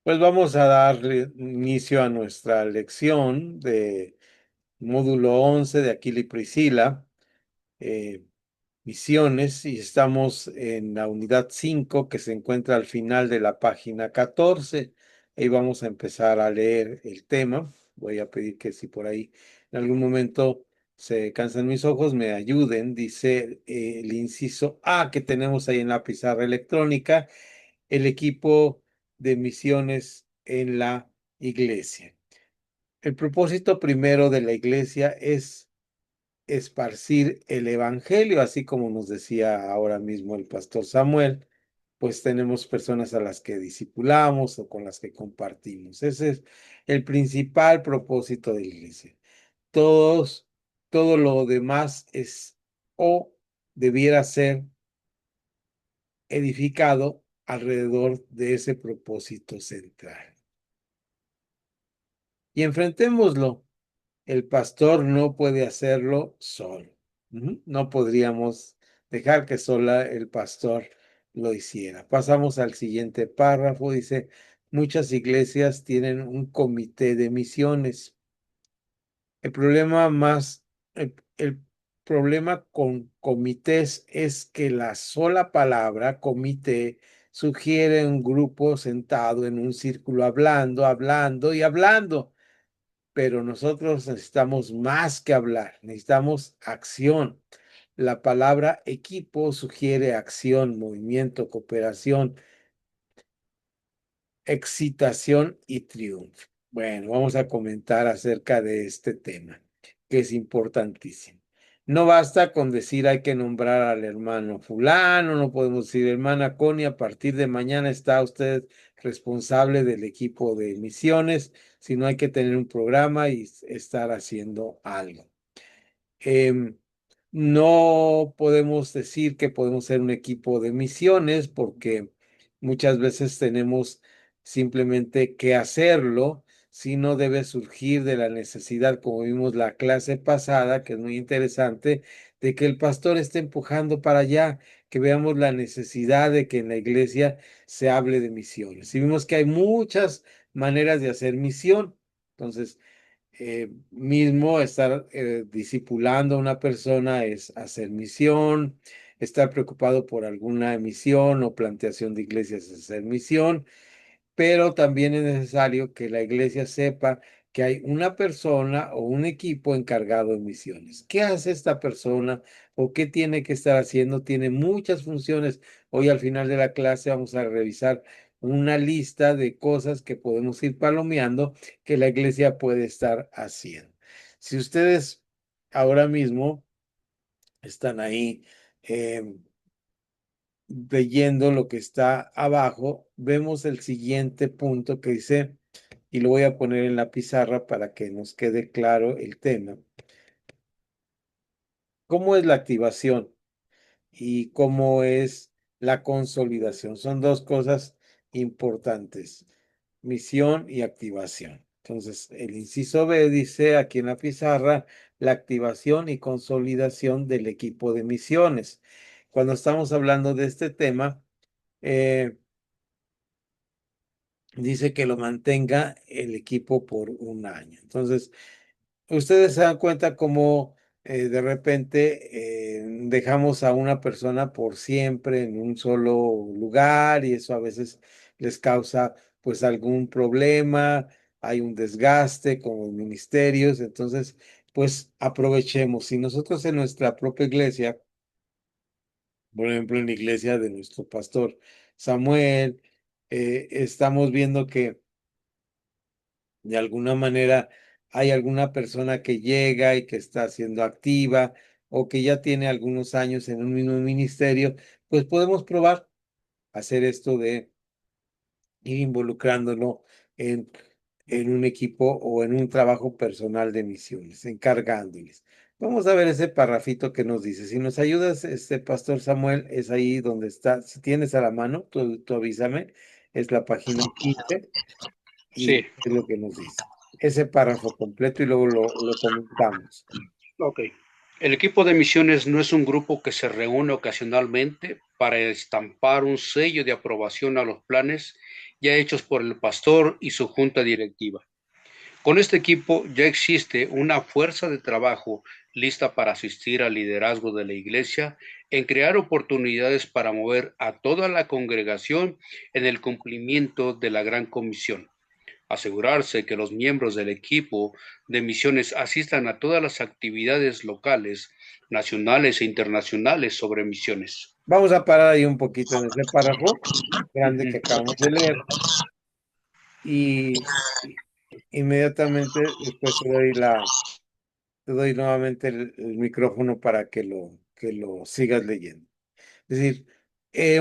Pues vamos a darle inicio a nuestra lección de módulo 11 de Aquila y Priscila, eh, misiones, y estamos en la unidad 5 que se encuentra al final de la página 14. Ahí vamos a empezar a leer el tema. Voy a pedir que si por ahí en algún momento se cansan mis ojos, me ayuden. Dice el inciso A que tenemos ahí en la pizarra electrónica, el equipo de misiones en la iglesia. El propósito primero de la iglesia es esparcir el evangelio, así como nos decía ahora mismo el pastor Samuel, pues tenemos personas a las que discipulamos o con las que compartimos. Ese es el principal propósito de la iglesia. Todos, todo lo demás es o debiera ser edificado alrededor de ese propósito central. Y enfrentémoslo. El pastor no puede hacerlo solo. No podríamos dejar que sola el pastor lo hiciera. Pasamos al siguiente párrafo. Dice, muchas iglesias tienen un comité de misiones. El problema más, el problema con comités es que la sola palabra comité sugiere un grupo sentado en un círculo hablando, hablando y hablando. Pero nosotros necesitamos más que hablar, necesitamos acción. La palabra equipo sugiere acción, movimiento, cooperación, excitación y triunfo. Bueno, vamos a comentar acerca de este tema, que es importantísimo. No basta con decir hay que nombrar al hermano fulano, no podemos decir, hermana Connie, a partir de mañana está usted responsable del equipo de misiones, sino hay que tener un programa y estar haciendo algo. No podemos decir que podemos ser un equipo de misiones porque muchas veces tenemos simplemente que hacerlo, sino debe surgir de la necesidad, como vimos la clase pasada, que es muy interesante, de que el pastor esté empujando para allá, que veamos la necesidad de que en la iglesia se hable de misiones. Y vimos que hay muchas maneras de hacer misión. Entonces, mismo estar discipulando a una persona es hacer misión, estar preocupado por alguna misión o planteación de iglesias es hacer misión, pero también es necesario que la iglesia sepa que hay una persona o un equipo encargado de misiones. ¿Qué hace esta persona o qué tiene que estar haciendo? Tiene muchas funciones. Hoy al final de la clase vamos a revisar una lista de cosas que podemos ir palomeando que la iglesia puede estar haciendo. Si ustedes ahora mismo están ahí leyendo lo que está abajo, vemos el siguiente punto que dice, y lo voy a poner en la pizarra para que nos quede claro el tema. ¿Cómo es la activación y cómo es la consolidación? Son dos cosas importantes, misión y activación. Entonces, el inciso B dice aquí en la pizarra, la activación y consolidación del equipo de misiones. Cuando estamos hablando de este tema, dice que lo mantenga el equipo por un año. Entonces, ustedes se dan cuenta cómo de repente dejamos a una persona por siempre en un solo lugar y eso a veces les causa pues algún problema, hay un desgaste con los ministerios, entonces pues aprovechemos. Si nosotros en nuestra propia iglesia, por ejemplo en la iglesia de nuestro pastor Samuel, estamos viendo que de alguna manera hay alguna persona que llega y que está siendo activa o que ya tiene algunos años en un mismo ministerio, pues podemos probar hacer esto de ir involucrándolo en, en un equipo o en un trabajo personal de misiones, encargándoles. Vamos a ver ese parrafito que nos dice. Si nos ayudas, este pastor Samuel, es ahí donde está. Si tienes a la mano, tú avísame. Es la página 15 y Sí, es lo que nos dice. Ese párrafo completo y luego lo comentamos. ok. El equipo de misiones no es un grupo que se reúne ocasionalmente para estampar un sello de aprobación a los planes ya hechos por el pastor y su junta directiva. Con este equipo ya existe una fuerza de trabajo lista para asistir al liderazgo de la iglesia en crear oportunidades para mover a toda la congregación en el cumplimiento de la gran comisión. Asegurarse que los miembros del equipo de misiones asistan a todas las actividades locales, nacionales e internacionales sobre misiones. Vamos a parar ahí un poquito en ese párrafo grande que Ujú. acabamos de leer y inmediatamente después te doy nuevamente el micrófono para que lo sigas leyendo. Es decir,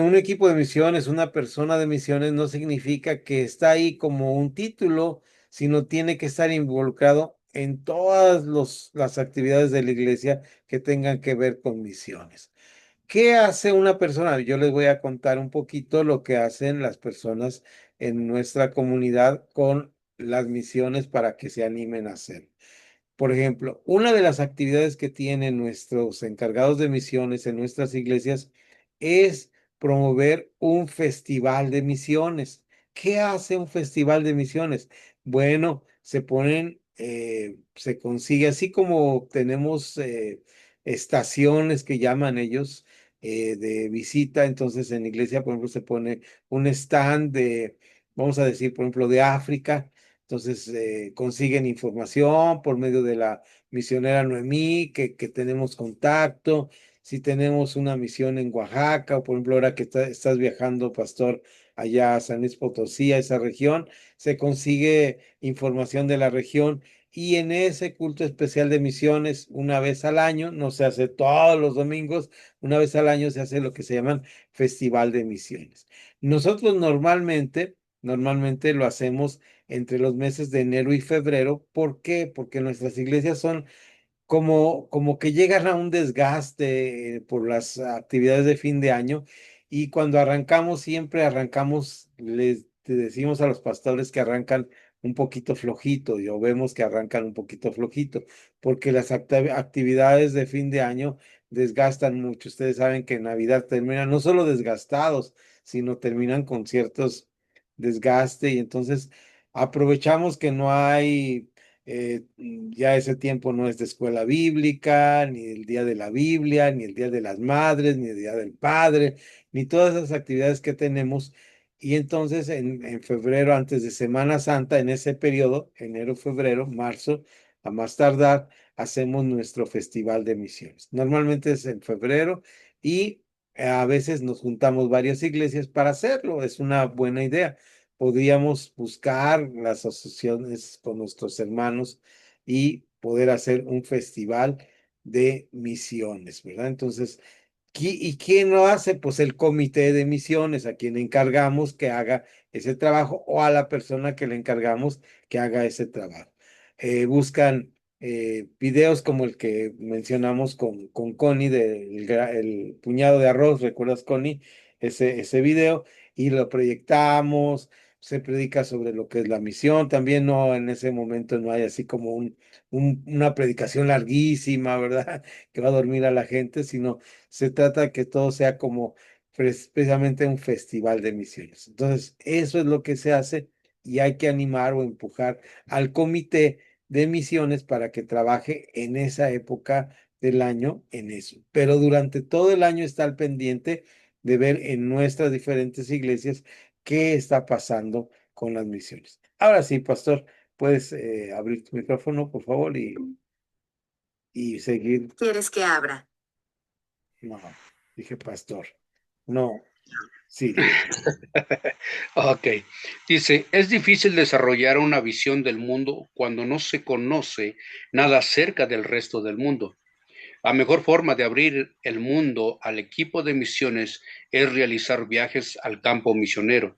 un equipo de misiones, una persona de misiones no significa que está ahí como un título, sino tiene que estar involucrado en todas las actividades de la iglesia que tengan que ver con misiones. ¿Qué hace una persona? Yo les voy a contar un poquito lo que hacen las personas en nuestra comunidad con las misiones para que se animen a hacer. Por ejemplo, una de las actividades que tienen nuestros encargados de misiones en nuestras iglesias es promover un festival de misiones. ¿Qué hace un festival de misiones? Bueno, se consigue, así como tenemos estaciones que llaman ellos de visita, entonces en la iglesia, por ejemplo, se pone un stand de, vamos a decir, por ejemplo, de África. Entonces consiguen información por medio de la misionera Noemí, que tenemos contacto. Si tenemos una misión en Oaxaca, o por ejemplo, ahora que estás viajando, pastor, allá a San Luis Potosí, a esa región, se consigue información de la región. Y en ese culto especial de misiones, una vez al año, no se hace todos los domingos, una vez al año se hace lo que se llaman Festival de Misiones. Nosotros normalmente lo hacemos entre los meses de enero y febrero. ¿Por qué? Porque nuestras iglesias son como que llegan a un desgaste por las actividades de fin de año y cuando arrancamos, siempre arrancamos, les te decimos a los pastores que arrancan un poquito flojito, y o vemos que arrancan un poquito flojito, porque las actividades de fin de año desgastan mucho. Ustedes saben que en Navidad terminan no solo desgastados, sino terminan con ciertos desgaste y entonces aprovechamos que no hay ya ese tiempo no es de escuela bíblica, ni el día de la Biblia, ni el día de las madres, ni el día del padre, ni todas esas actividades que tenemos. Y entonces en febrero, antes de Semana Santa, en ese periodo, enero, febrero, marzo, a más tardar, hacemos nuestro festival de misiones. Normalmente es en febrero y a veces nos juntamos varias iglesias para hacerlo. Es una buena idea. Podríamos buscar las asociaciones con nuestros hermanos y poder hacer un festival de misiones, ¿verdad? Entonces, ¿y quién lo hace? Pues el comité de misiones, a quien encargamos que haga ese trabajo o a la persona que le encargamos que haga ese trabajo. Buscan videos como el que mencionamos con Connie del el puñado de arroz, ¿recuerdas, Connie? Ese video y lo proyectamos, se predica sobre lo que es la misión, también no, en ese momento no hay así como una predicación larguísima, ¿verdad? Que va a dormir a la gente, sino se trata que todo sea como precisamente un festival de misiones. Entonces, eso es lo que se hace y hay que animar o empujar al comité de misiones para que trabaje en esa época del año en eso. Pero durante todo el año está al pendiente de ver en nuestras diferentes iglesias qué está pasando con las misiones. Ahora sí, pastor, puedes abrir tu micrófono, por favor, y seguir. ¿Quieres que abra? No, dije pastor. No, Sirio. Ok. Dice, es difícil desarrollar una visión del mundo cuando no se conoce nada acerca del resto del mundo. La mejor forma de abrir el mundo al equipo de misiones es realizar viajes al campo misionero.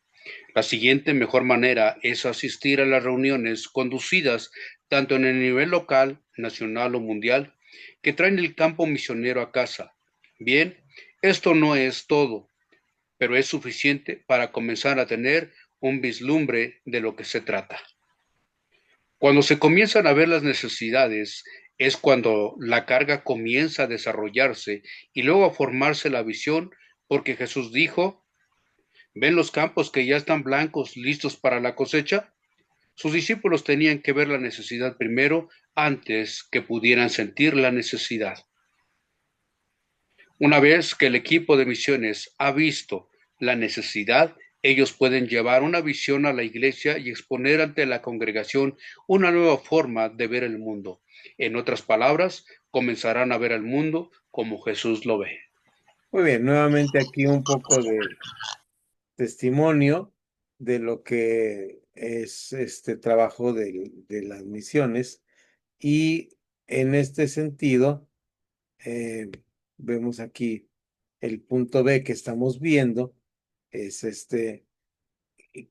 La siguiente mejor manera es asistir a las reuniones conducidas tanto en el nivel local, nacional o mundial, que traen el campo misionero a casa. Bien, esto no es todo, pero es suficiente para comenzar a tener un vislumbre de lo que se trata. Cuando se comienzan a ver las necesidades Es cuando la carga comienza a desarrollarse y luego a formarse la visión, porque Jesús dijo, ¿ven los campos que ya están blancos, listos para la cosecha? Sus discípulos tenían que ver la necesidad primero antes que pudieran sentir la necesidad. Una vez que el equipo de misiones ha visto la necesidad, ellos pueden llevar una visión a la iglesia y exponer ante la congregación una nueva forma de ver el mundo. En otras palabras, comenzarán a ver el mundo como Jesús lo ve. Muy bien, nuevamente aquí un poco de testimonio de lo que es este trabajo de las misiones y en este sentido eh, vemos aquí el punto B que estamos viendo es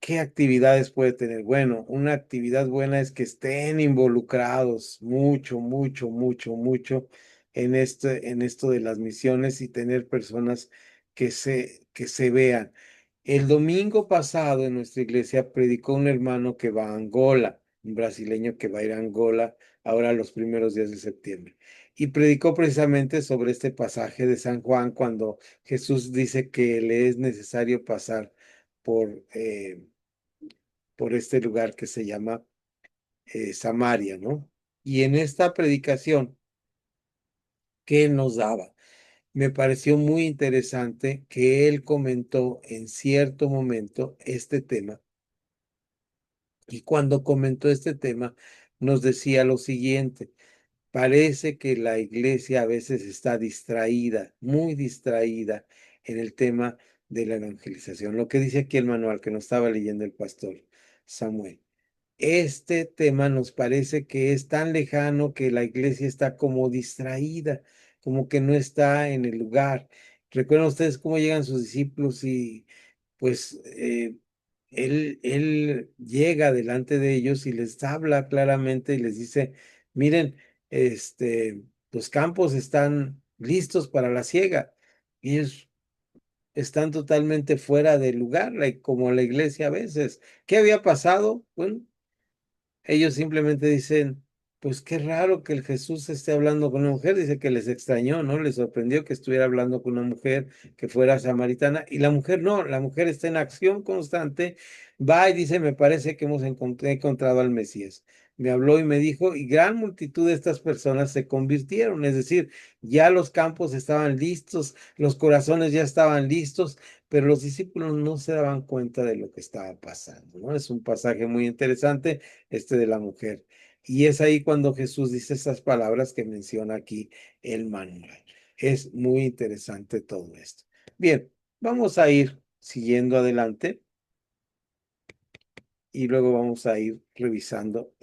¿qué actividades puede tener? Bueno, una actividad buena es que estén involucrados mucho, mucho, mucho, mucho en esto de las misiones y tener personas que se vean. El domingo pasado en nuestra iglesia predicó un hermano que va a Angola, un brasileño que va a ir a Angola ahora los primeros días de septiembre. Y predicó precisamente sobre este pasaje de San Juan cuando Jesús dice que le es necesario pasar por, eh, por este lugar que se llama Samaria, ¿no? Y en esta predicación que él nos daba, me pareció muy interesante que él comentó en cierto momento este tema. Y cuando comentó este tema, nos decía lo siguiente. Parece que la iglesia a veces está distraída, muy distraída en el tema de la evangelización. Lo que dice aquí el manual que nos estaba leyendo el pastor Samuel. Este tema nos parece que es tan lejano que la iglesia está como distraída, como que no está en el lugar. ¿Recuerdan ustedes cómo llegan sus discípulos y pues él llega delante de ellos y les habla claramente y les dice, miren, los campos están listos para la siega y ellos están totalmente fuera de lugar, como la iglesia a veces. ¿Qué había pasado? Bueno, ellos simplemente dicen, pues qué raro que el Jesús esté hablando con una mujer. Dice que les extrañó, ¿no? Les sorprendió que estuviera hablando con una mujer que fuera samaritana. Y la mujer no, la mujer está en acción constante. Va y dice, me parece que he encontrado al Mesías. Me habló y me dijo, y gran multitud de estas personas se convirtieron. Es decir, ya los campos estaban listos, los corazones ya estaban listos, pero los discípulos no se daban cuenta de lo que estaba pasando, ¿no? Es un pasaje muy interesante de la mujer. Y es ahí cuando Jesús dice estas palabras que menciona aquí el manual. Es muy interesante todo esto. Bien, vamos a ir siguiendo adelante y luego vamos a ir revisando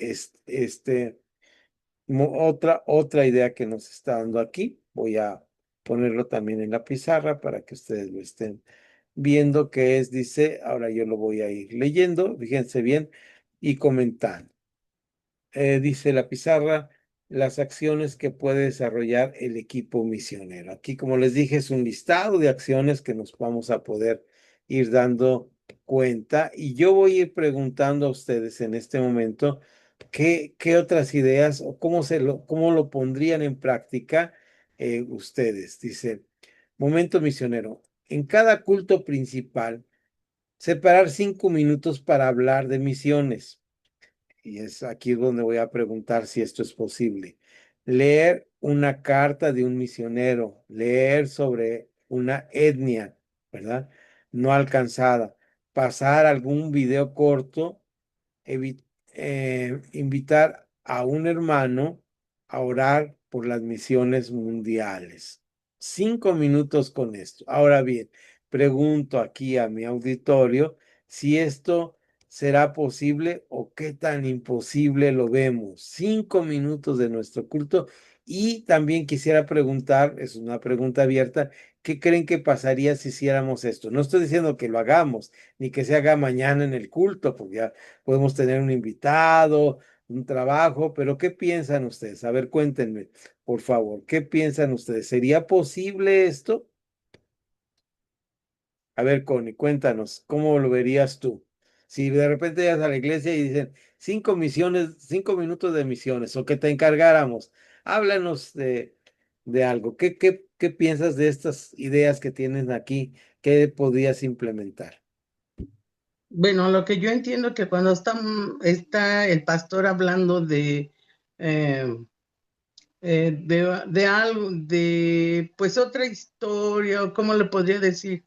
otra idea que nos está dando aquí. Voy a ponerlo también en la pizarra para que ustedes lo estén viendo que es, dice, ahora yo lo voy a ir leyendo, fíjense bien, y comentando. Dice la pizarra, las acciones que puede desarrollar el equipo misionero. Aquí, como les dije, es un listado de acciones que nos vamos a poder ir dando cuenta y yo voy a ir preguntando a ustedes en este momento qué otras ideas o cómo lo pondrían en práctica ustedes. Dice, momento misionero. En cada culto principal, separar 5 minutos para hablar de misiones. Y es aquí donde voy a preguntar si esto es posible. Leer una carta de un misionero, leer sobre una etnia, ¿verdad? No alcanzada, pasar algún video corto, invitar a un hermano a orar por las misiones mundiales. 5 minutos con esto. Ahora bien, pregunto aquí a mi auditorio si esto será posible o qué tan imposible lo vemos. 5 minutos de nuestro culto. Y también quisiera preguntar, es una pregunta abierta, ¿qué creen que pasaría si hiciéramos esto? No estoy diciendo que lo hagamos, ni que se haga mañana en el culto, porque ya podemos tener un invitado, un trabajo, pero ¿qué piensan ustedes? A ver, cuéntenme, por favor, ¿qué piensan ustedes? ¿Sería posible esto? A ver, Connie, cuéntanos, ¿cómo lo verías tú? Si de repente llegas a la iglesia y dicen 5 misiones, 5 minutos de misiones, o que te encargáramos, Háblanos de algo. ¿Qué piensas de estas ideas que tienes aquí? ¿Qué podrías implementar? Bueno, lo que yo entiendo que cuando está el pastor hablando eh, de algo, de pues otra historia, o cómo le podría decir,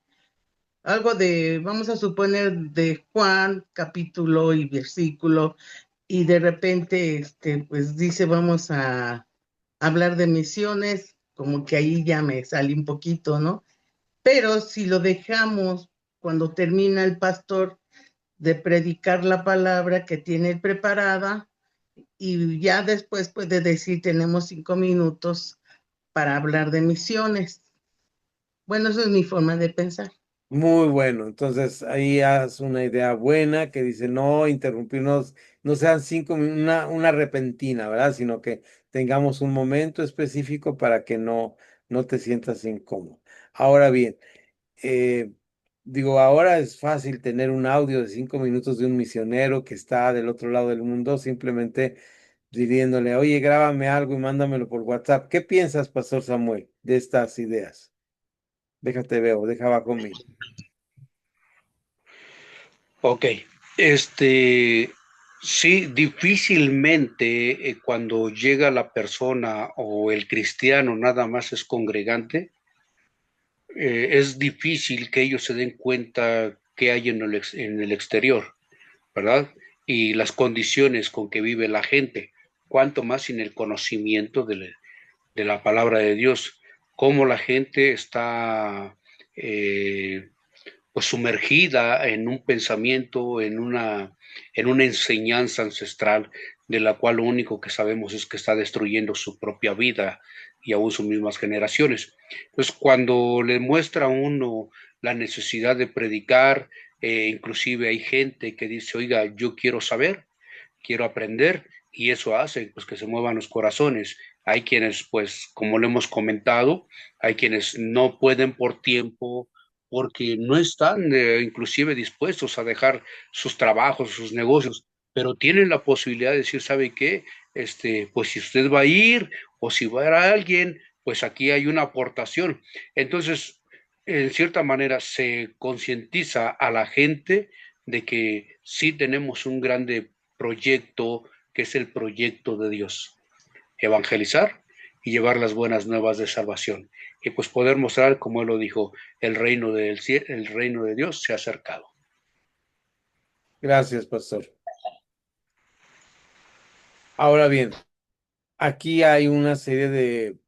algo de, vamos a suponer, de Juan, capítulo y versículo, y de repente, pues dice, vamos a hablar de misiones, como que ahí ya me sale un poquito, ¿no? Pero si lo dejamos cuando termina el pastor de predicar la palabra que tiene preparada y ya después puede decir, tenemos 5 minutos para hablar de misiones. Bueno, esa es mi forma de pensar. Muy bueno, entonces ahí haz una idea buena que dice no interrumpirnos, no sean 5 minutos, una repentina, ¿verdad? Sino que tengamos un momento específico para que no te sientas incómodo. Ahora bien, eh, digo, ahora es fácil tener un audio de 5 minutos de un misionero que está del otro lado del mundo, simplemente diciéndole, oye, grábame algo y mándamelo por WhatsApp. ¿Qué piensas, Pastor Samuel, de estas ideas? Déjate veo, deja abajo mi. Ok, sí, difícilmente cuando llega la persona o el cristiano nada más es congregante, es difícil que ellos se den cuenta qué hay en el exterior, ¿verdad? Y las condiciones con que vive la gente, cuanto más sin el conocimiento de la palabra de Dios, cómo la gente está eh, pues sumergida en un pensamiento, en una enseñanza ancestral de la cual lo único que sabemos es que está destruyendo su propia vida y aún sus mismas generaciones. Entonces, cuando le muestra a uno la necesidad de predicar, inclusive hay gente que dice, oiga, yo quiero saber, quiero aprender, y eso hace pues que se muevan los corazones. Hay quienes, pues, como lo hemos comentado, hay quienes no pueden por tiempo, porque no están inclusive dispuestos a dejar sus trabajos, sus negocios, pero tienen la posibilidad de decir, ¿sabe qué? Pues si usted va a ir o si va a ir a alguien, pues aquí hay una aportación. Entonces, en cierta manera, se concientiza a la gente de que sí tenemos un grande proyecto que es el proyecto de Dios, evangelizar y llevar las buenas nuevas de salvación. Y pues poder mostrar, como él lo dijo, el reino de Dios se ha acercado. Gracias, Pastor. Ahora bien, aquí hay una serie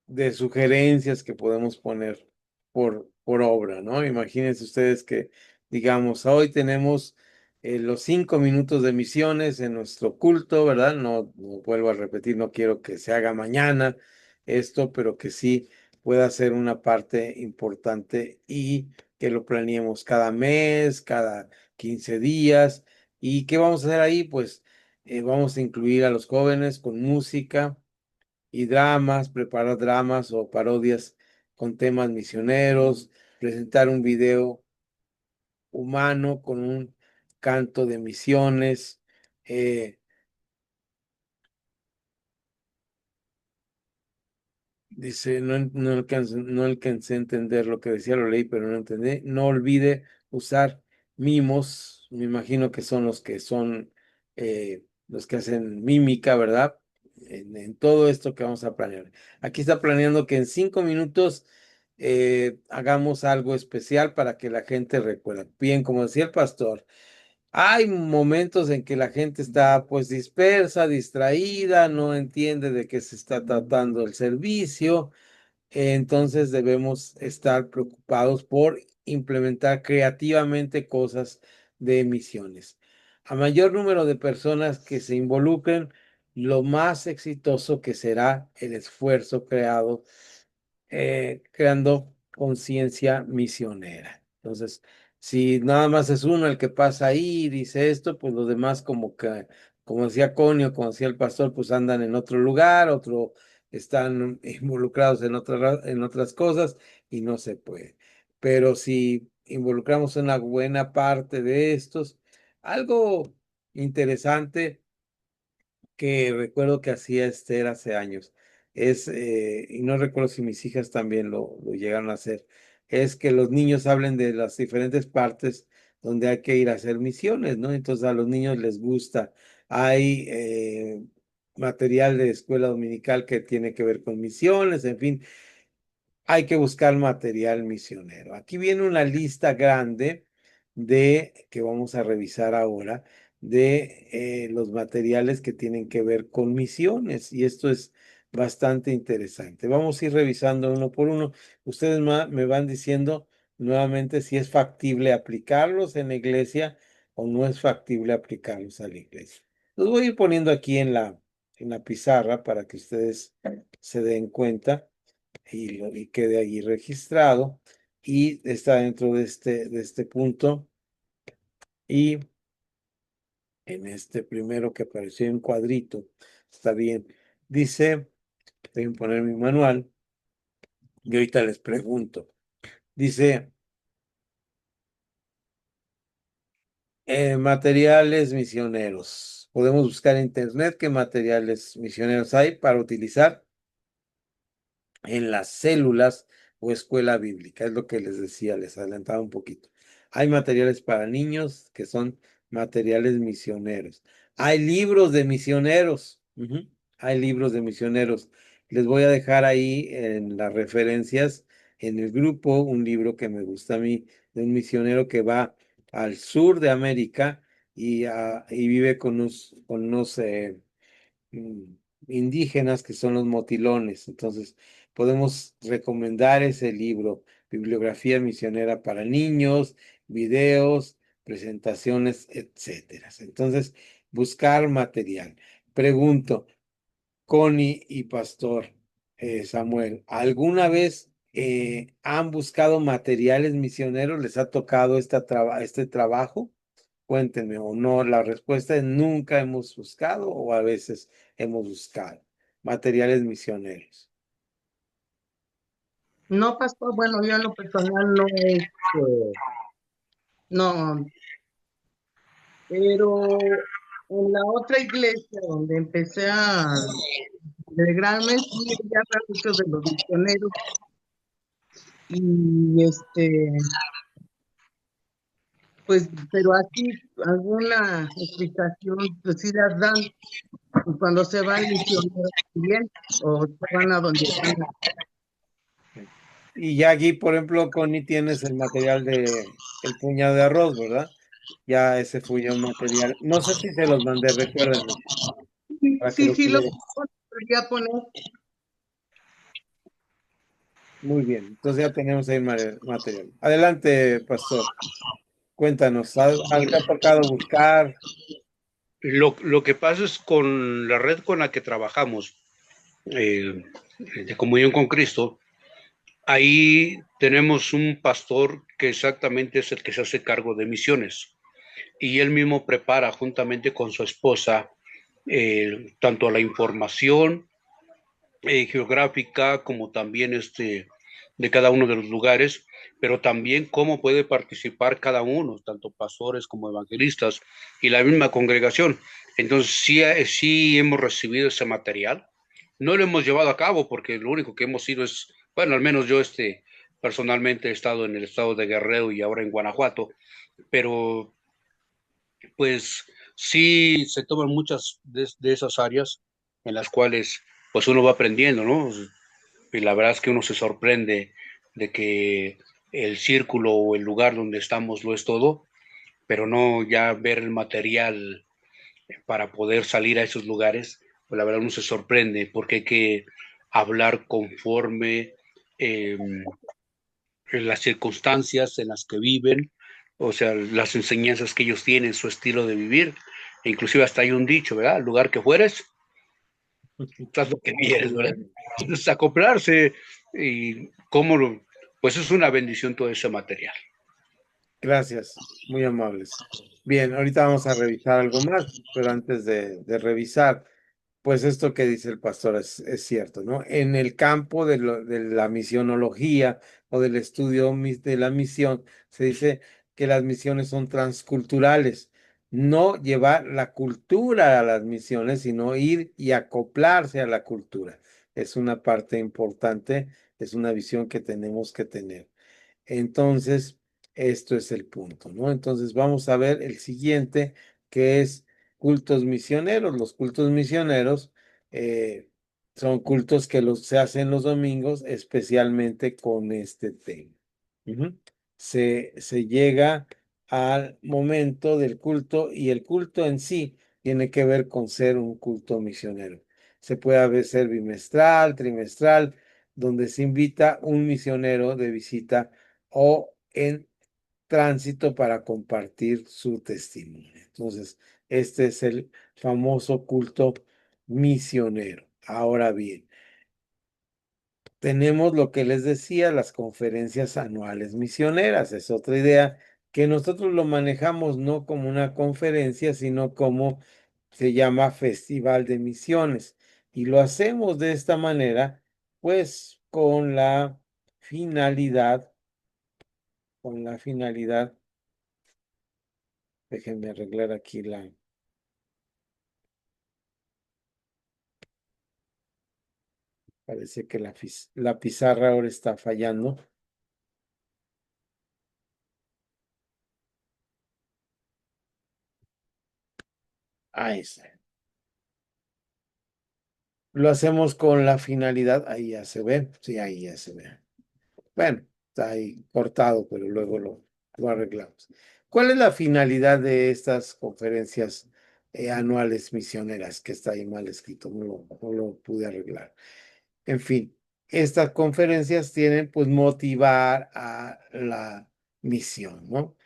de sugerencias que podemos poner por obra, ¿no? Imagínense ustedes que, digamos, hoy tenemos los 5 minutos de misiones en nuestro culto, ¿verdad? No vuelvo a repetir, no quiero que se haga mañana esto, pero que sí pueda ser una parte importante y que lo planeemos cada mes, cada 15 días. ¿Y qué vamos a hacer ahí? Pues vamos a incluir a los jóvenes con música y dramas, preparar dramas o parodias con temas misioneros, presentar un video humano con un canto de misiones. eh, Dice, no alcancé a entender lo que decía, lo leí, pero no entendí. No olvide usar mimos, me imagino que son los que hacen mímica, ¿verdad? En todo esto que vamos a planear. Aquí está planeando que en 5 minutos hagamos algo especial para que la gente recuerde. Bien, como decía el pastor. Hay momentos en que la gente está pues dispersa, distraída, no entiende de qué se está tratando el servicio, entonces debemos estar preocupados por implementar creativamente cosas de misiones. A mayor número de personas que se involucren, lo más exitoso que será el esfuerzo creando conciencia misionera. Entonces, si nada más es uno el que pasa ahí y dice esto, pues los demás como decía Conio, como decía el pastor, pues andan en otro lugar, están involucrados en otras cosas y no se puede. Pero si involucramos una buena parte de estos, algo interesante que recuerdo que hacía Esther hace años, y no recuerdo si mis hijas también lo llegaron a hacer, es que los niños hablen de las diferentes partes donde hay que ir a hacer misiones, ¿no? Entonces a los niños les gusta. Hay material de escuela dominical que tiene que ver con misiones, en fin, hay que buscar material misionero. Aquí viene una lista grande que vamos a revisar ahora de los materiales que tienen que ver con misiones y esto es bastante interesante. Vamos a ir revisando uno por uno. Ustedes me van diciendo nuevamente si es factible aplicarlos en la iglesia o no es factible aplicarlos a la iglesia. Los voy a ir poniendo aquí en la pizarra para que ustedes se den cuenta y quede ahí registrado y está dentro de este punto y en este primero que apareció en cuadrito, está bien. Dice, voy a poner mi manual y ahorita les pregunto. Dice, materiales misioneros. Podemos buscar en internet qué materiales misioneros hay para utilizar en las células o escuela bíblica. Es lo que les decía, les adelantaba un poquito. Hay materiales para niños que son materiales misioneros. Hay libros de misioneros. Hay libros de misioneros. Les voy a dejar ahí en las referencias en el grupo un libro que me gusta a mí de un misionero que va al sur de América y vive con unos mm, indígenas que son los motilones. Entonces, podemos recomendar ese libro, Bibliografía Misionera para Niños, videos, presentaciones, etcétera. Entonces, buscar material. Pregunto, Connie y Pastor Samuel, ¿alguna vez han buscado materiales misioneros? ¿Les ha tocado este trabajo? Cuéntenme, o no, la respuesta es nunca hemos buscado o a veces hemos buscado materiales misioneros. No, pastor, bueno, yo en lo personal no, no, pero en la otra iglesia donde empecé a alegrarme, sí, ya habla mucho de los misioneros y pues, pero así alguna explicación, pues sí las dan cuando se van misioneros bien o se van a donde están. Y ya aquí, por ejemplo, Connie, tienes el material de el puñado de arroz, ¿verdad? Ya ese fue ya un material. No sé si se los mandé, recuérdenme, Sí, para que sí, lo sí, lo pudieran. podría poner. Muy bien, entonces ya tenemos ahí material. Adelante, Pastor, cuéntanos, ¿algo te ha tocado buscar? Lo que pasa es con la red con la que trabajamos, de Comunión con Cristo, ahí tenemos un pastor que exactamente es el que se hace cargo de misiones y él mismo prepara juntamente con su esposa tanto la información geográfica como también de cada uno de los lugares, pero también cómo puede participar cada uno, tanto pastores como evangelistas y la misma congregación. Entonces sí hemos recibido ese material. No lo hemos llevado a cabo porque lo único que hemos ido es, bueno, al menos yo personalmente he estado en el estado de Guerrero y ahora en Guanajuato, pero pues sí se toman muchas de esas áreas en las cuales pues uno va aprendiendo, ¿no? Y la verdad es que uno se sorprende de que el círculo o el lugar donde estamos lo es todo, pero no ya ver el material para poder salir a esos lugares, pues la verdad uno se sorprende porque hay que hablar conforme eh, en las circunstancias en las que viven, o sea, las enseñanzas que ellos tienen, su estilo de vivir, e inclusive hasta hay un dicho, ¿verdad? El lugar que fueres, estás lo que vieres, ¿verdad? Entonces, acoplarse y cómo pues es una bendición todo ese material. Gracias, muy amables. Bien, ahorita vamos a revisar algo más, pero antes de revisar, pues esto que dice el pastor es cierto, ¿no? En el campo de la misionología o del estudio de la misión, se dice que las misiones son transculturales. no llevar la cultura a las misiones, sino ir y acoplarse a la cultura. Es una parte importante, es una visión que tenemos que tener. Entonces, esto es el punto, ¿no? Entonces, vamos a ver el siguiente, que es cultos misioneros. Los cultos misioneros eh, son cultos que se hacen los domingos, especialmente con este tema. Ujú. Se llega al momento del culto y el culto en sí tiene que ver con ser un culto misionero. Se puede ser bimestral, trimestral, donde se invita un misionero de visita o en tránsito para compartir su testimonio. Entonces, este es el famoso culto misionero. Ahora bien, tenemos lo que les decía, las conferencias anuales misioneras. Es otra idea que nosotros lo manejamos no como una conferencia, sino como se llama Festival de Misiones. Y lo hacemos de esta manera, pues finalidad, con la finalidad, déjenme arreglar aquí parece que la pizarra ahora está fallando. Ahí está. Lo hacemos con la finalidad, ahí ya se ve, sí, ahí ya se ve. Bueno, está ahí cortado, pero luego lo arreglamos. ¿Cuál es la finalidad de estas conferencias anuales misioneras? Que está ahí mal escrito, no lo pude arreglar. En fin, estas conferencias tienen pues motivar a la misión, ¿no?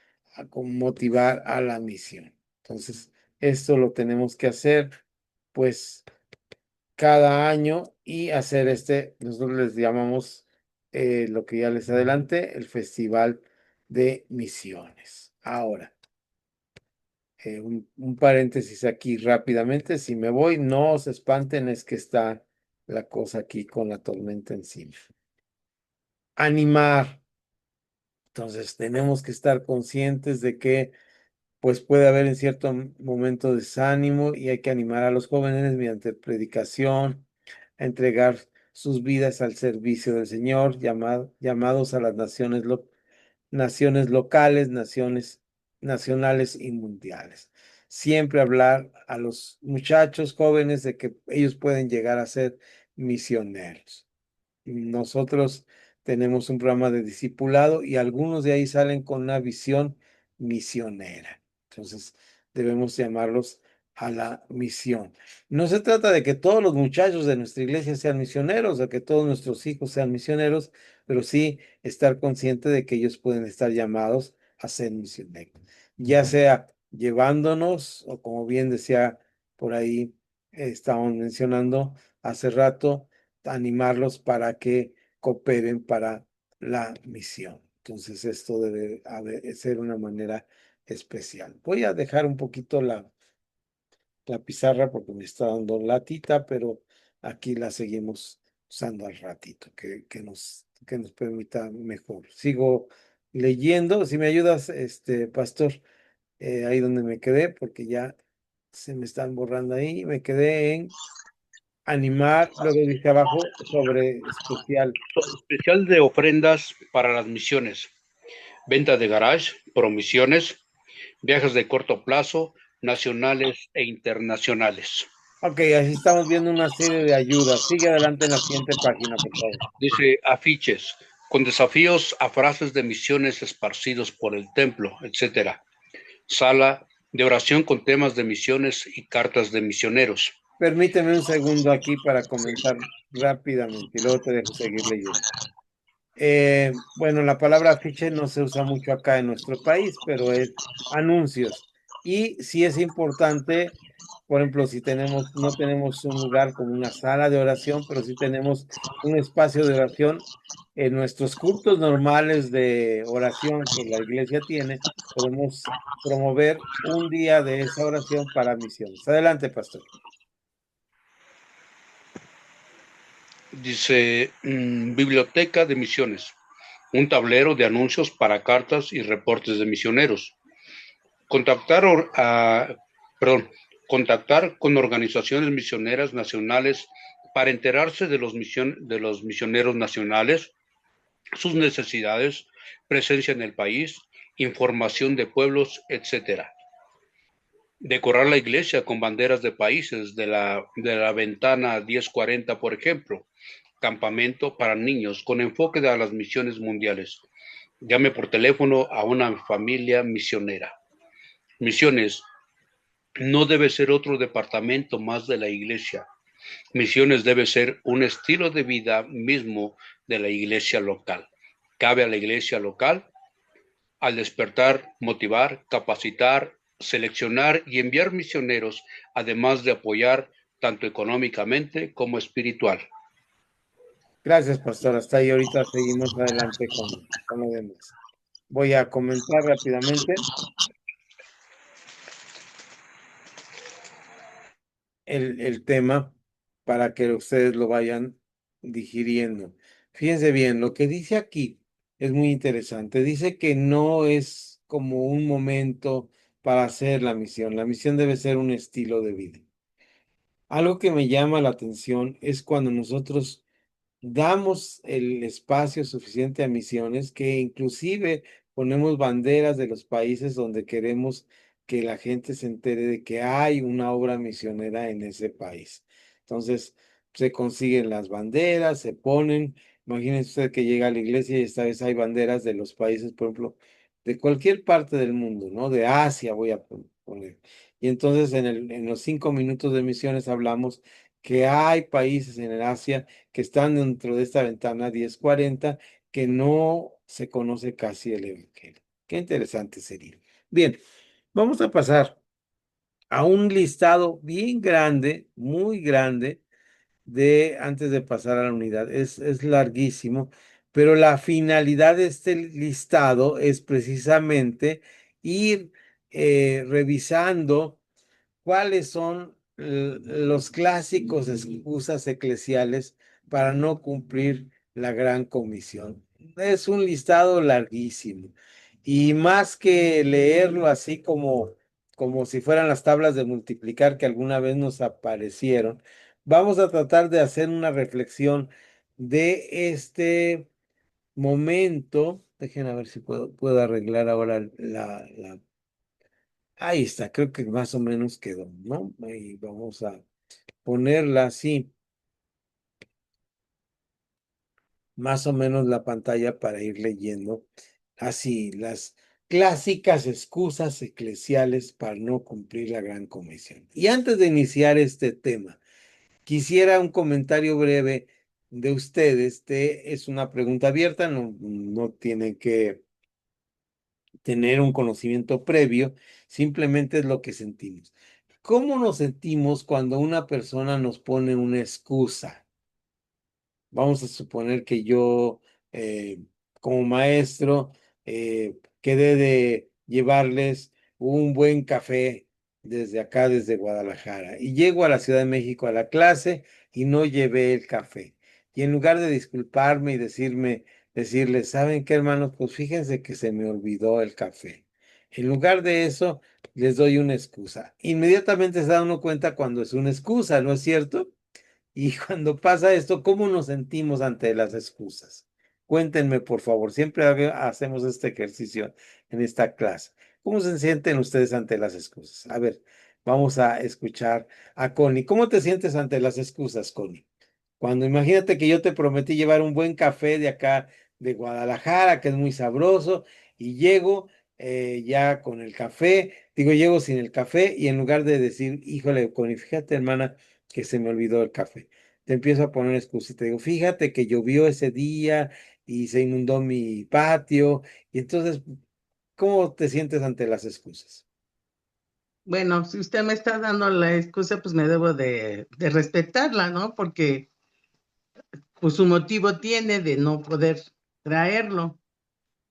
Motivar a la misión. Entonces, esto lo tenemos que hacer pues cada año y hacer nosotros les llamamos lo que ya les adelanté, el Festival de Misiones. Ahora, un paréntesis aquí rápidamente, si me voy, no se espanten, es que está la cosa aquí con la tormenta encima. Animar. Entonces, tenemos que estar conscientes de que pues puede haber en cierto momento desánimo y hay que animar a los jóvenes mediante predicación, a entregar sus vidas al servicio del Señor, llamados a las naciones locales, naciones nacionales y mundiales. Siempre hablar a los muchachos jóvenes de que ellos pueden llegar a ser misioneros. Nosotros tenemos un programa de discipulado y algunos de ahí salen con una visión misionera. Entonces, debemos llamarlos a la misión. No se trata de que todos los muchachos de nuestra iglesia sean misioneros o que todos nuestros hijos sean misioneros, pero sí estar consciente de que ellos pueden estar llamados a ser misioneros, ya sea llevándonos o como bien decía por ahí, estábamos mencionando hace rato, animarlos para que cooperen para la misión. Entonces, esto debe ser una manera especial. Voy a dejar un poquito la pizarra porque me está dando latita, pero aquí la seguimos usando al ratito, que nos permita mejor. Sigo leyendo. Si me ayudas, pastor, ahí donde me quedé, porque ya se me están borrando ahí. Me quedé en animar, luego dice abajo sobre especial. Especial de ofrendas para las misiones, venta de garage, promisiones, viajes de corto plazo, nacionales e internacionales. Ok, así estamos viendo una serie de ayudas. Sigue adelante en la siguiente página, por favor. Dice afiches con desafíos a frases de misiones esparcidos por el templo, etcétera. Sala de oración con temas de misiones y cartas de misioneros. Permíteme un segundo aquí para comentar rápidamente y luego te dejo seguir leyendo. Bueno, la palabra afiche no se usa mucho acá en nuestro país, pero es anuncios. Y sí es importante, por ejemplo, si no tenemos un lugar como una sala de oración, pero sí tenemos un espacio de oración en nuestros cultos normales de oración que la iglesia tiene, podemos promover un día de esa oración para misiones. Adelante, pastor. Dice biblioteca de misiones, un tablero de anuncios para cartas y reportes de misioneros. Contactar, perdón, contactar con organizaciones misioneras nacionales para enterarse de los misioneros nacionales, sus necesidades, presencia en el país, información de pueblos, etcétera. Decorar la iglesia con banderas de países de la ventana 1040, por ejemplo. Campamento para niños con enfoque a las misiones mundiales. Llame por teléfono a una familia misionera. Misiones no debe ser otro departamento más de la iglesia. Misiones debe ser un estilo de vida mismo de la iglesia local. Cabe a la iglesia local, al despertar, motivar, capacitar, seleccionar y enviar misioneros, además de apoyar tanto económicamente como espiritual. Gracias, pastor. Hasta ahí ahorita seguimos adelante con lo demás. Voy a comentar rápidamente el tema para que ustedes lo vayan digiriendo. Fíjense bien, lo que dice aquí es muy interesante. Dice que no es como un momento para hacer la misión. La misión debe ser un estilo de vida. Algo que me llama la atención es cuando nosotros damos el espacio suficiente a misiones, que inclusive ponemos banderas de los países donde queremos que la gente se entere de que hay una obra misionera en ese país. Entonces, se consiguen las banderas, se ponen. Imagínense usted que llega a la iglesia y esta vez hay banderas de los países, por ejemplo, de cualquier parte del mundo, ¿no? De Asia, voy a poner. Y entonces en los 5 minutos de misiones hablamos que hay países en el Asia que están dentro de esta ventana 1040 que no se conoce casi el Evangelio. Qué interesante sería. Bien, vamos a pasar a un listado bien grande, muy grande, antes de pasar a la unidad. Es larguísimo, pero la finalidad de este listado es precisamente ir revisando cuáles son los clásicos excusas eclesiales para no cumplir la gran comisión. Es un listado larguísimo y más que leerlo así como si fueran las tablas de multiplicar que alguna vez nos aparecieron, vamos a tratar de hacer una reflexión de este momento. Dejen a ver si puedo arreglar ahora la. Ahí está, creo que más o menos quedó, ¿no? Ahí vamos a ponerla así, más o menos la pantalla para ir leyendo. Así, las clásicas excusas eclesiales para no cumplir la gran comisión. Y antes de iniciar este tema, quisiera un comentario breve de ustedes. Es una pregunta abierta, no tienen que tener un conocimiento previo, simplemente es lo que sentimos. ¿Cómo nos sentimos cuando una persona nos pone una excusa? Vamos a suponer que yo, como maestro, quedé de llevarles un buen café desde acá, desde Guadalajara, y llego a la Ciudad de México a la clase y no llevé el café. Y en lugar de disculparme y decirles, ¿saben qué, hermanos? Pues fíjense que se me olvidó el café. En lugar de eso, les doy una excusa. Inmediatamente se da uno cuenta cuando es una excusa, ¿no es cierto? Y cuando pasa esto, ¿cómo nos sentimos ante las excusas? Cuéntenme, por favor. Siempre hacemos este ejercicio en esta clase. ¿Cómo se sienten ustedes ante las excusas? A ver, vamos a escuchar a Connie. ¿Cómo te sientes ante las excusas, Connie? Cuando imagínate que yo te prometí llevar un buen café de acá, de Guadalajara, que es muy sabroso, y llego ya con el café, digo, llego sin el café, y en lugar de decir, híjole, Connie, fíjate, hermana, que se me olvidó el café. Te empiezo a poner excusa y te digo, fíjate que llovió ese día y se inundó mi patio. Y entonces, ¿cómo te sientes ante las excusas? Bueno, si usted me está dando la excusa, pues me debo de respetarla, ¿no? Porque pues su motivo tiene de no poder traerlo.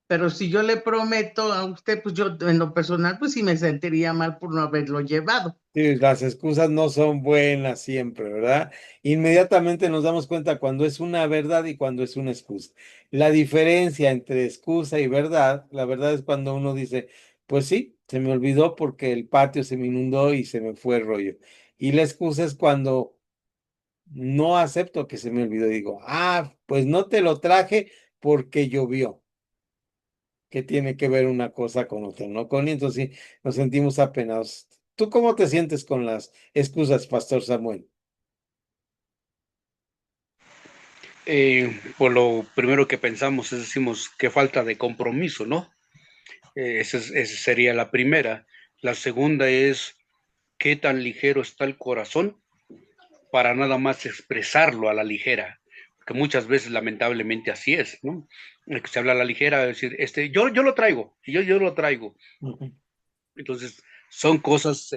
Pero si yo le prometo a usted, pues yo en lo personal, pues sí me sentiría mal por no haberlo llevado. Sí, las excusas no son buenas siempre, ¿verdad? Inmediatamente nos damos cuenta cuando es una verdad y cuando es una excusa. La diferencia entre excusa y verdad, la verdad es cuando uno dice, pues sí, Se me olvidó porque el patio se me inundó y se me fue el rollo. Y la excusa es cuando no acepto que se me olvidó. Digo, pues no te lo traje porque llovió. ¿Qué tiene que ver una cosa con otra, no, Connie? Entonces sí, nos sentimos apenados. ¿Tú cómo te sientes con las excusas, Pastor Samuel? Pues lo primero que pensamos es, decimos, qué falta de compromiso, ¿no? Esa sería la primera. La segunda es, qué tan ligero está el corazón para nada más expresarlo a la ligera, que muchas veces lamentablemente así es, ¿no? Que se habla a la ligera, es decir, yo lo traigo, yo lo traigo. Ujú. Entonces, son cosas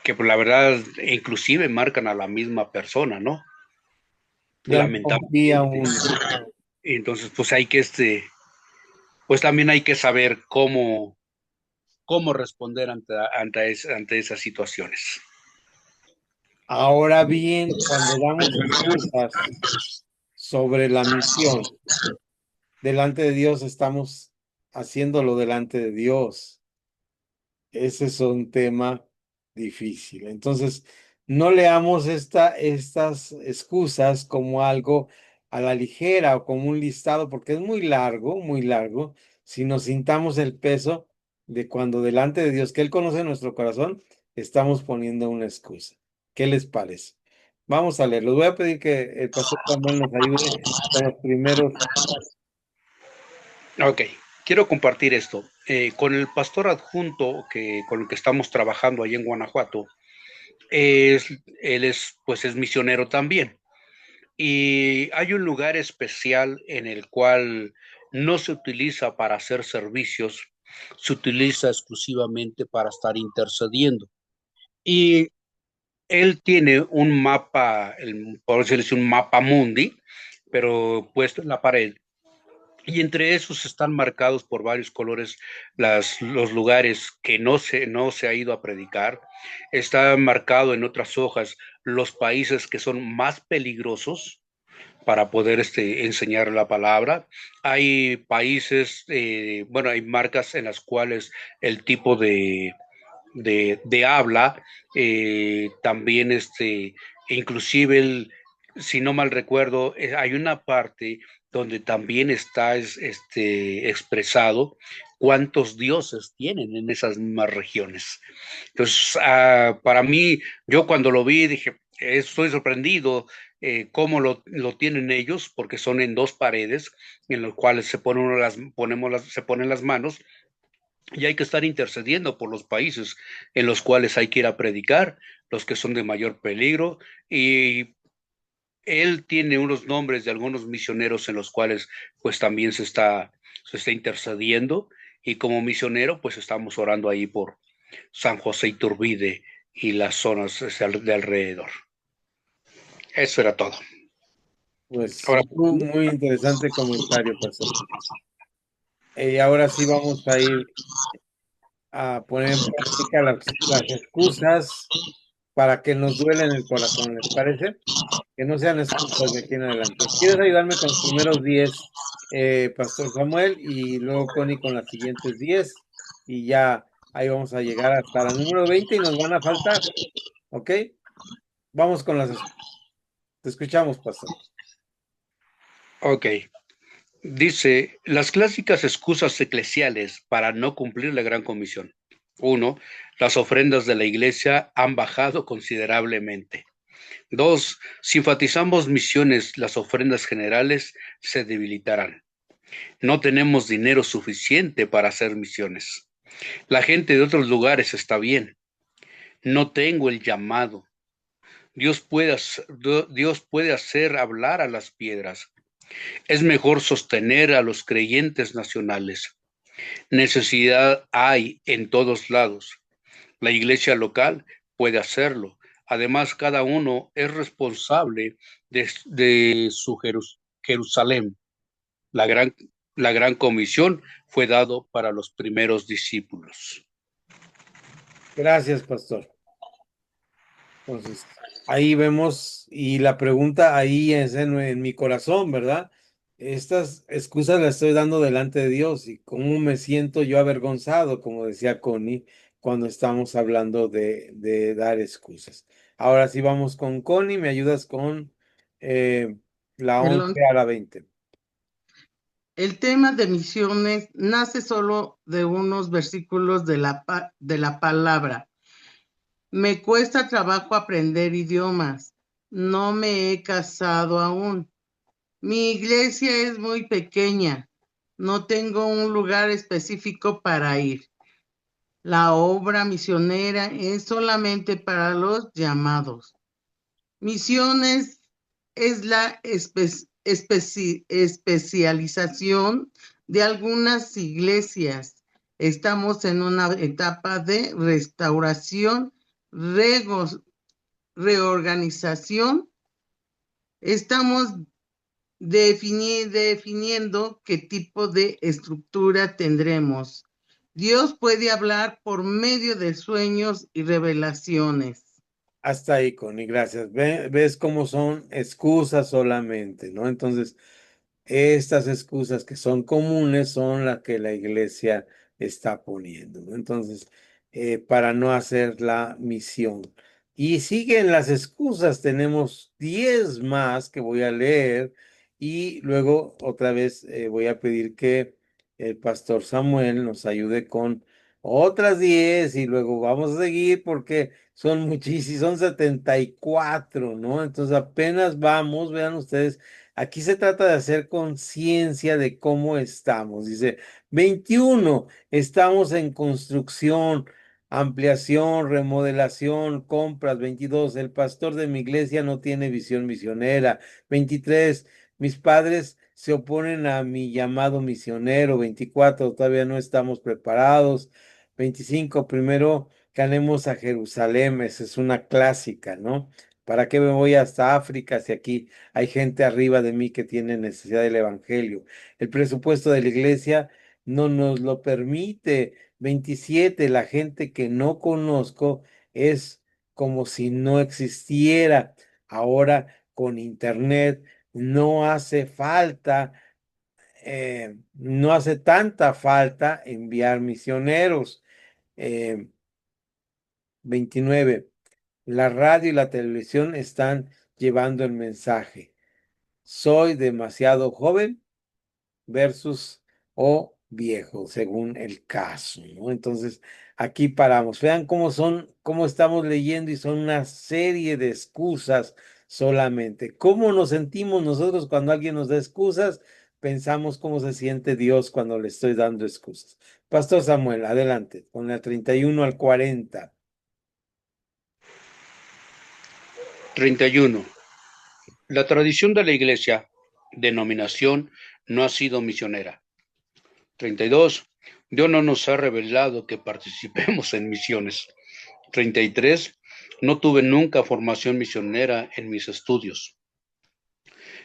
que pues, la verdad inclusive marcan a la misma persona, ¿no? Ya no confía Lamentablemente. uno. Entonces, pues hay que, pues también hay que saber cómo responder ante esas situaciones. Ahora bien, cuando damos excusas sobre la misión, delante de Dios estamos haciéndolo delante de Dios. Ese es un tema difícil. Entonces, no leamos estas excusas como algo a la ligera o como un listado, porque es muy largo, si nos sintamos el peso de cuando delante de Dios, que Él conoce nuestro corazón, estamos poniendo una excusa. ¿Qué les parece? Vamos a leerlo. Voy a pedir que el pastor Samuel nos ayude con los primeros. Ok, quiero compartir esto. Con el pastor adjunto con el que estamos trabajando ahí en Guanajuato, es, él pues es misionero también. Y hay un lugar especial en el cual no se utiliza para hacer servicios, se utiliza exclusivamente para estar intercediendo. Y él tiene un mapa, por decirlo así, un mapa mundi, pero puesto en la pared. Y entre esos están marcados por varios colores los lugares que no se ha ido a predicar. Está marcado en otras hojas los países que son más peligrosos para poder enseñar la palabra. Hay países, bueno, hay marcas en las cuales el tipo de habla, también inclusive si no mal recuerdo, hay una parte donde también está expresado cuántos dioses tienen en esas mismas regiones. Entonces, para mí, yo cuando lo vi dije, estoy sorprendido cómo lo tienen ellos, porque son en dos paredes en las cuales se ponen las manos y hay que estar intercediendo por los países en los cuales hay que ir a predicar, los que son de mayor peligro, y él tiene unos nombres de algunos misioneros en los cuales pues también se está intercediendo, y como misionero pues estamos orando ahí por San José Iturbide y las zonas de alrededor. Eso era todo. Pues Ahora, muy interesante comentario, pastor. Y ahora sí vamos a ir a poner en práctica las excusas para que nos duelen el corazón, ¿les parece? Que no sean excusas de aquí en adelante. ¿Quieres ayudarme con los primeros 10, Pastor Samuel? Y luego Connie con las siguientes 10. Y ya ahí vamos a llegar hasta la número 20 y nos van a faltar. ¿Ok? Vamos con las excusas. Te escuchamos, Pastor. ok. Dice, las clásicas excusas eclesiales para no cumplir la gran comisión. Uno, las ofrendas de la iglesia han bajado considerablemente. Dos, si enfatizamos misiones, las ofrendas generales se debilitarán. No tenemos dinero suficiente para hacer misiones. La gente de otros lugares está bien. No tengo el llamado. Dios puede hacer hablar a las piedras. Es mejor sostener a los creyentes nacionales. Necesidad hay en todos lados. La iglesia local puede hacerlo. Además, cada uno es responsable de su Jerusalén. La gran, la gran comisión fue dado para los primeros discípulos. Gracias, Pastor. Entonces, ahí vemos, y la pregunta ahí es en mi corazón, ¿verdad? Estas excusas las estoy dando delante de Dios y cómo me siento yo avergonzado, como decía Connie, cuando estamos hablando de dar excusas. Ahora sí vamos con Connie, me ayudas con eh, la El, 11 a la 20. el tema de misiones nace solo de unos versículos de la palabra. Me cuesta trabajo aprender idiomas. No me he casado aún. Mi iglesia es muy pequeña. No tengo un lugar específico para ir. La obra misionera es solamente para los llamados. Misiones es la especialización de algunas iglesias. Estamos en una etapa de restauración, reorganización. Estamos definiendo qué tipo de estructura tendremos. Dios puede hablar por medio de sueños y revelaciones. Hasta ahí, Connie, gracias. ¿Ves cómo son excusas solamente, ¿no? Entonces, estas excusas que son comunes son las que la iglesia está poniendo, ¿no? Entonces, para no hacer la misión. Y siguen las excusas, tenemos 10 más que voy a leer y luego otra vez voy a pedir que el pastor Samuel nos ayude con otras 10 y luego vamos a seguir porque son muchísimos, son 74, ¿no? Entonces apenas vamos, vean ustedes. Aquí se trata de hacer conciencia de cómo estamos. Dice, 21, estamos en construcción, ampliación, remodelación, compras. 22, el pastor de mi iglesia no tiene visión misionera. 23, mis padres se oponen a mi llamado misionero. 24, todavía no estamos preparados. 25, primero ganemos a Jerusalén. Esa es una clásica, ¿no? ¿Para qué me voy hasta África si aquí hay gente arriba de mí que tiene necesidad del evangelio? El presupuesto de la iglesia no nos lo permite. 27, la gente que no conozco es como si no existiera. Ahora con internet no hace falta, no hace tanta falta enviar misioneros. Eh, 29, la radio y la televisión están llevando el mensaje. Soy demasiado joven versus o viejo, según el caso, ¿no? Entonces, aquí paramos. Vean cómo son, cómo estamos leyendo y son una serie de excusas solamente. ¿Cómo nos sentimos nosotros cuando alguien nos da excusas? Pensamos cómo se siente Dios cuando le estoy dando excusas. Pastor Samuel, adelante, con la 31 al 40. 31. La tradición de la Iglesia, denominación, no ha sido misionera. 32. Dios no nos ha revelado que participemos en misiones. 33. No tuve nunca formación misionera en mis estudios.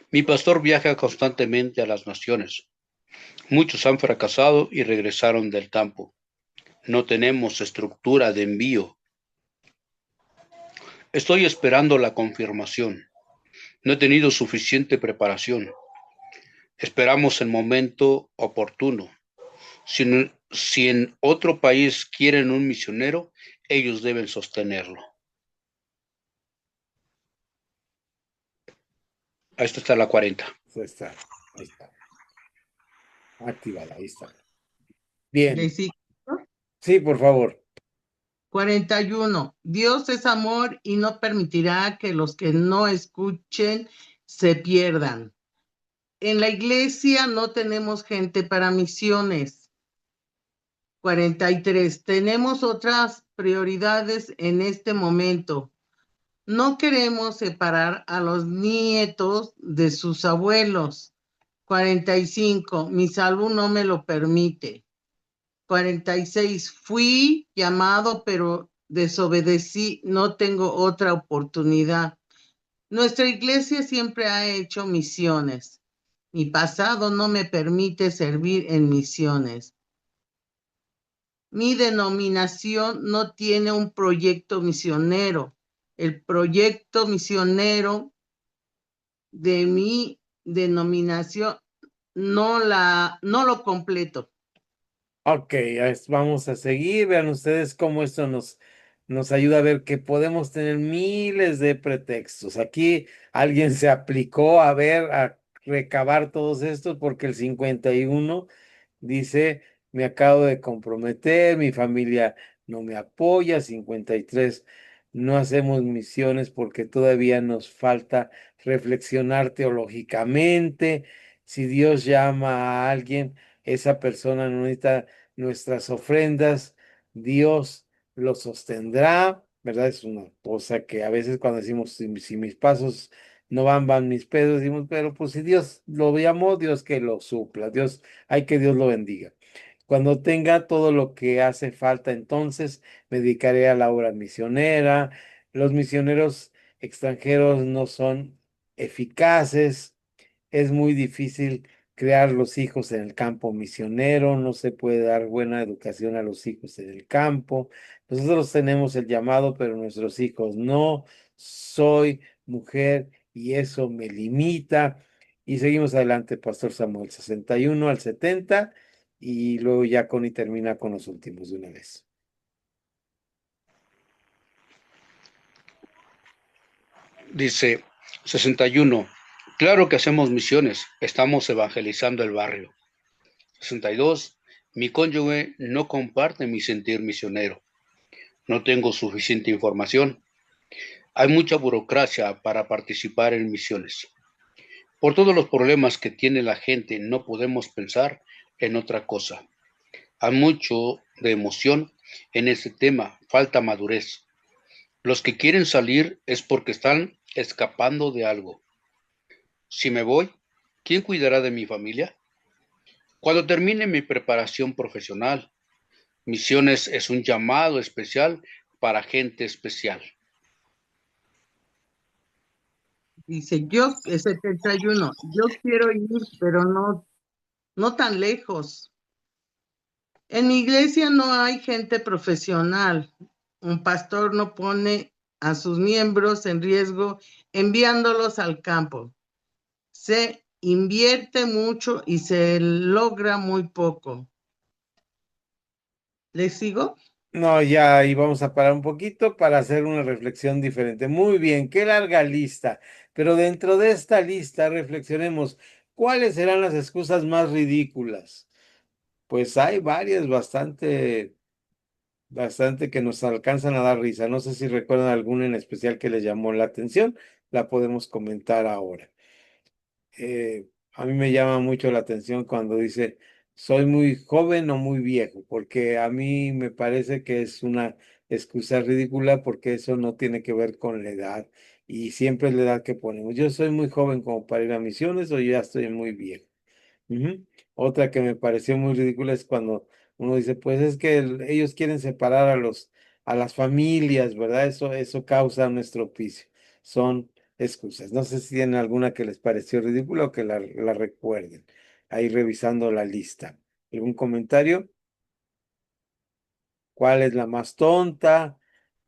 Mi pastor viaja constantemente a las naciones. Muchos han fracasado y regresaron del campo. No tenemos estructura de envío. Estoy esperando la confirmación. No he tenido suficiente preparación. Esperamos el momento oportuno. Si en otro país quieren un misionero, ellos deben sostenerlo. Esta está la 40. Ahí está, ahí está. Activada, ahí está. Bien, Versículo sí, por favor. 41. Dios es amor y no permitirá que los que no escuchen se pierdan. En la iglesia no tenemos gente para misiones. 43. Tenemos otras prioridades en este momento. No queremos separar a los nietos de sus abuelos. 45. Mi salud no me lo permite. 46. Fui llamado, pero desobedecí. No tengo otra oportunidad. Nuestra iglesia siempre ha hecho misiones. Mi pasado no me permite servir en misiones. Mi denominación no tiene un proyecto misionero. El proyecto misionero de mi denominación no lo completo. Ok, vamos a seguir. Vean ustedes cómo esto nos ayuda a ver que podemos tener miles de pretextos. Aquí alguien se aplicó a ver, a recabar todos estos porque el 51 dice, me acabo de comprometer, mi familia no me apoya. 53, no hacemos misiones porque todavía nos falta reflexionar teológicamente. Si Dios llama a alguien, esa persona no necesita nuestras ofrendas, Dios lo sostendrá, ¿verdad? Es una cosa que a veces cuando decimos, si mis pasos no van, van mis pedos, decimos, pero pues si Dios lo llamó, Dios que lo supla, Dios, hay que Dios lo bendiga. Cuando tenga todo lo que hace falta, entonces me dedicaré a la obra misionera. Los misioneros extranjeros no son eficaces, es muy difícil crear los hijos en el campo misionero, no se puede dar buena educación a los hijos en el campo. Nosotros tenemos el llamado, pero nuestros hijos no. Soy mujer y eso me limita. Y seguimos adelante, Pastor Samuel, 61 al 70, y luego ya Connie termina con los últimos de una vez. Dice 61. Claro que hacemos misiones, estamos evangelizando el barrio. 62. Mi cónyuge no comparte mi sentir misionero. No tengo suficiente información. Hay mucha burocracia para participar en misiones. Por todos los problemas que tiene la gente, no podemos pensar en otra cosa. Hay mucho de emoción en este tema, falta madurez. Los que quieren salir es porque están escapando de algo. Si me voy, ¿quién cuidará de mi familia? Cuando termine mi preparación profesional, misiones es un llamado especial para gente especial. Dice, yo, es 71, yo quiero ir, pero no tan lejos. En mi iglesia no hay gente profesional. Un pastor no pone a sus miembros en riesgo enviándolos al campo. Se invierte mucho y se logra muy poco. ¿Les sigo? No, ya ahí vamos a parar un poquito para hacer una reflexión diferente. Muy bien, qué larga lista. Pero dentro de esta lista reflexionemos, ¿cuáles serán las excusas más ridículas? Pues hay varias bastante que nos alcanzan a dar risa. No sé si recuerdan alguna en especial que les llamó la atención, la podemos comentar ahora. A mí me llama mucho la atención cuando dice, soy muy joven o muy viejo, porque a mí me parece que es una excusa ridícula porque eso no tiene que ver con la edad y siempre es la edad que ponemos. Yo soy muy joven como para ir a misiones o yo ya estoy muy viejo. Ujú. Otra que me pareció muy ridícula es cuando uno dice, pues es que ellos quieren separar a las familias, ¿verdad? Eso causa nuestro oficio. Son excusas. No sé si tienen alguna que les pareció ridícula o que la recuerden. Ahí revisando la lista. ¿Algún comentario? ¿Cuál es la más tonta?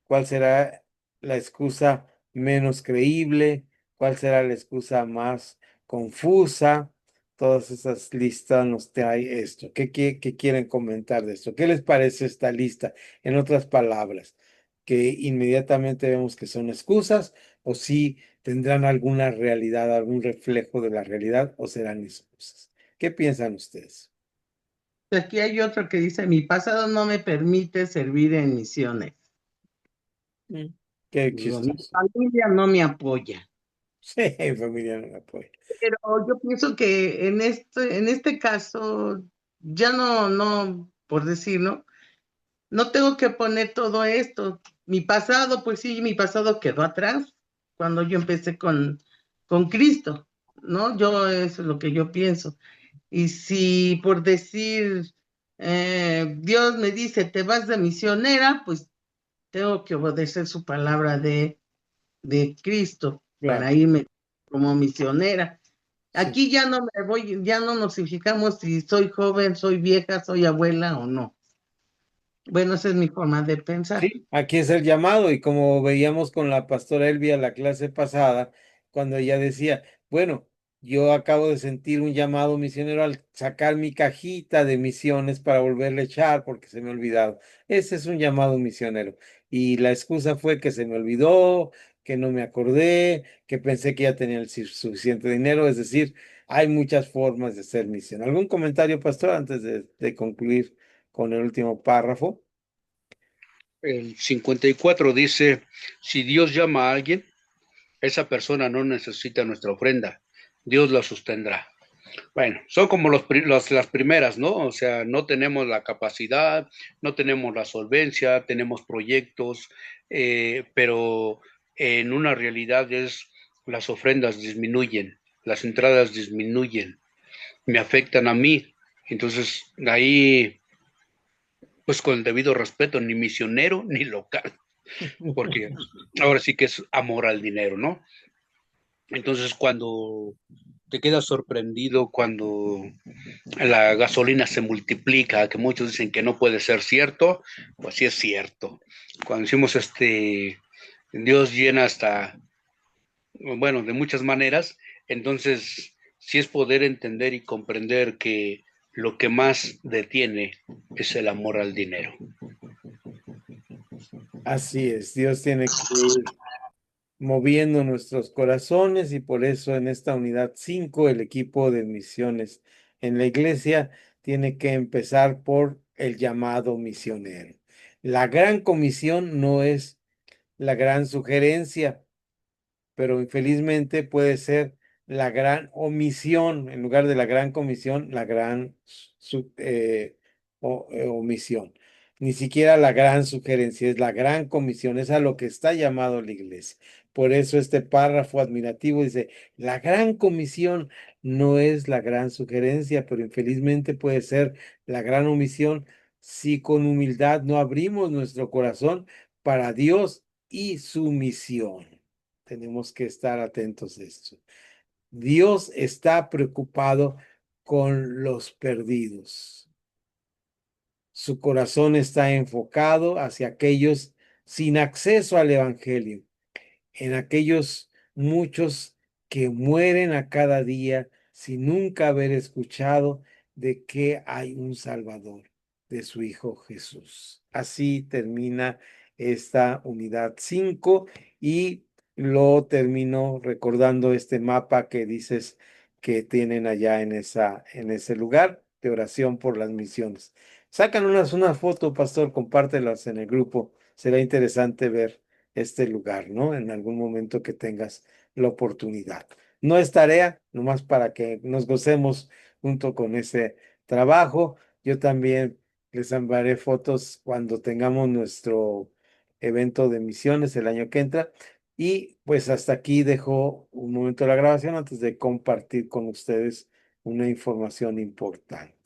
¿Cuál será la excusa menos creíble? ¿Cuál será la excusa más confusa? Todas esas listas nos trae esto. ¿Qué quieren comentar de esto? ¿Qué les parece esta lista? En otras palabras, que inmediatamente vemos que son excusas o si tendrán alguna realidad, algún reflejo de la realidad o serán excusas. ¿Qué piensan ustedes? Aquí hay otro que dice, mi pasado no me permite servir en misiones. Mm. Qué Digo, mi chistoso. familia no me apoya. Sí, familia no me apoya. Pero yo pienso que en este caso, ya no, por decirlo, no tengo que poner todo esto. Mi pasado, pues sí, mi pasado quedó atrás cuando yo empecé con Cristo, ¿no? Yo, eso es lo que yo pienso. Y si por decir, Dios me dice, te vas de misionera, pues tengo que obedecer su palabra de Cristo Claro. para irme como misionera. Sí. Aquí ya no me voy, ya no nos fijamos si soy joven, soy vieja, soy abuela o no. Bueno, esa es mi forma de pensar. Sí, aquí es el llamado y como veíamos con la pastora Elvia la clase pasada, cuando ella decía, bueno, yo acabo de sentir un llamado misionero al sacar mi cajita de misiones para volverle a echar porque se me ha olvidado. Ese es un llamado misionero. Y la excusa fue que se me olvidó, que no me acordé, que pensé que ya tenía el suficiente dinero. Es decir, hay muchas formas de ser misionero. ¿Algún comentario, pastor, antes de concluir con el último párrafo? El 54 dice, si Dios llama a alguien, esa persona no necesita nuestra ofrenda, Dios la sostendrá. Bueno, son como las primeras, ¿no? O sea, no tenemos la capacidad, no tenemos la solvencia, tenemos proyectos, pero en una realidad es las ofrendas disminuyen, las entradas disminuyen, me afectan a mí. Entonces, ahí, pues con el debido respeto, ni misionero ni local, porque ahora sí que es amor al dinero, ¿no? Entonces, cuando te quedas sorprendido cuando la gasolina se multiplica, que muchos dicen que no puede ser cierto, pues sí es cierto. Cuando decimos Dios llena hasta, bueno, de muchas maneras, entonces sí es poder entender y comprender que lo que más detiene es el amor al dinero. Así es, Dios tiene que ir moviendo nuestros corazones y por eso en esta unidad 5 el equipo de misiones en la iglesia tiene que empezar por el llamado misionero. La gran comisión no es la gran sugerencia, pero infelizmente puede ser la gran omisión, en lugar de la gran comisión, la gran omisión. Ni siquiera la gran sugerencia, es la gran comisión, es a lo que está llamado la iglesia. Por eso este párrafo admirativo dice, la gran comisión no es la gran sugerencia, pero infelizmente puede ser la gran omisión si con humildad no abrimos nuestro corazón para Dios y su misión. Tenemos que estar atentos a esto. Dios está preocupado con los perdidos. Su corazón está enfocado hacia aquellos sin acceso al Evangelio, en aquellos muchos que mueren a cada día sin nunca haber escuchado de que hay un Salvador, de su Hijo Jesús. Así termina esta unidad 5 y lo termino recordando este mapa que dices que tienen allá en ese lugar de oración por las misiones. Sacan una foto, pastor, compártelas en el grupo. Será interesante ver este lugar, ¿no? En algún momento que tengas la oportunidad. No es tarea, nomás para que nos gocemos junto con ese trabajo. Yo también les enviaré fotos cuando tengamos nuestro evento de misiones el año que entra. Y pues hasta aquí dejo un momento de la grabación antes de compartir con ustedes una información importante.